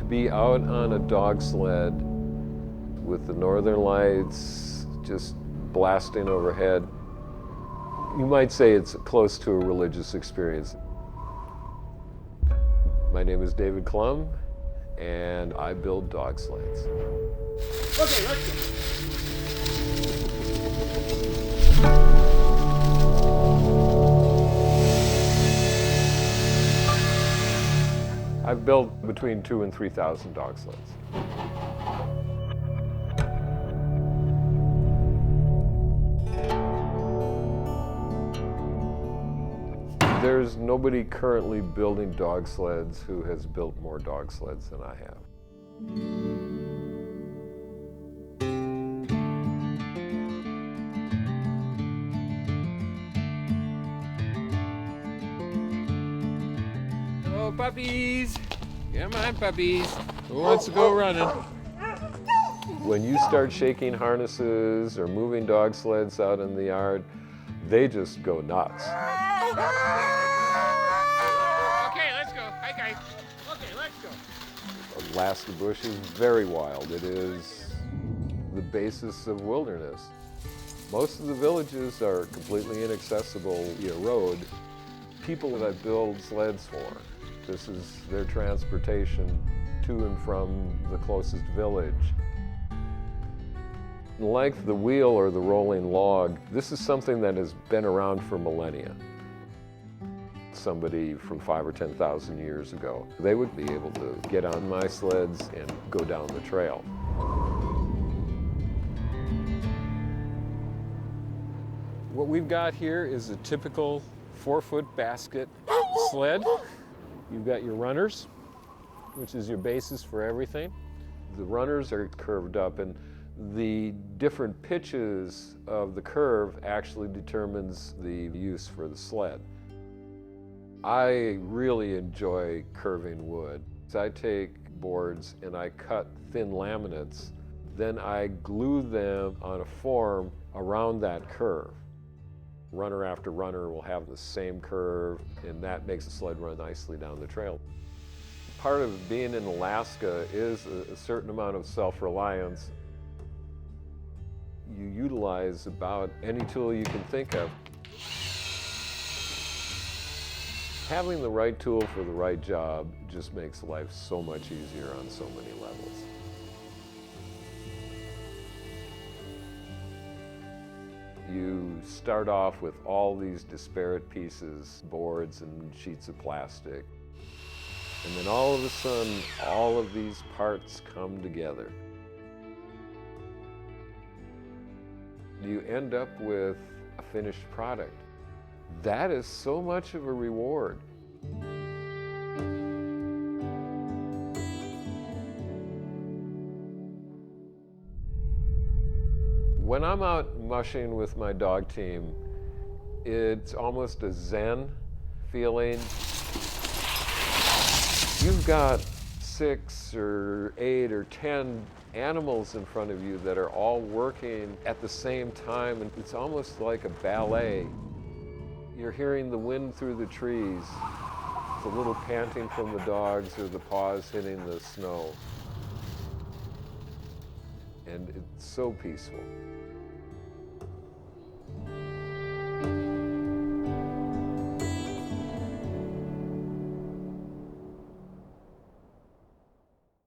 To be out on a dog sled with the northern lights just blasting overhead, you might say it's close to a religious experience. My name is David Klumb, and I build dog sleds. Okay, let's go. I've built between 2,000 and 3,000 dog sleds. There's nobody currently building dog sleds who has built more dog sleds than I have. Hello, puppies. Come on, puppies. Who wants to go running? When you start shaking harnesses or moving dog sleds out in the yard, they just go nuts. Okay, let's go. Hi, guys. Okay, let's go. Alaska bush is very wild. It is the basis of wilderness. Most of the villages are completely inaccessible via road. People that I build sleds for, this is their transportation to and from the closest village. Like the wheel or the rolling log, this is something that has been around for millennia. Somebody from 5,000 or 10,000 years ago, they would be able to get on my sleds and go down the trail. What we've got here is a typical 4-foot basket sled. You've got your runners, which is your basis for everything. The runners are curved up, and the different pitches of the curve actually determines the use for the sled. I really enjoy curving wood. I take boards and I cut thin laminates, then I glue them on a form around that curve. Runner after runner will have the same curve, and that makes the sled run nicely down the trail. Part of being in Alaska is a certain amount of self-reliance. You utilize about any tool you can think of. Having the right tool for the right job just makes life so much easier on so many levels. You start off with all these disparate pieces, boards and sheets of plastic, and then all of a sudden, all of these parts come together. You end up with a finished product. That is so much of a reward. When I'm out mushing with my dog team, it's almost a zen feeling. You've got 6 or 8 or 10 animals in front of you that are all working at the same time, and it's almost like a ballet. You're hearing the wind through the trees, the little panting from the dogs or the paws hitting the snow. And it's so peaceful.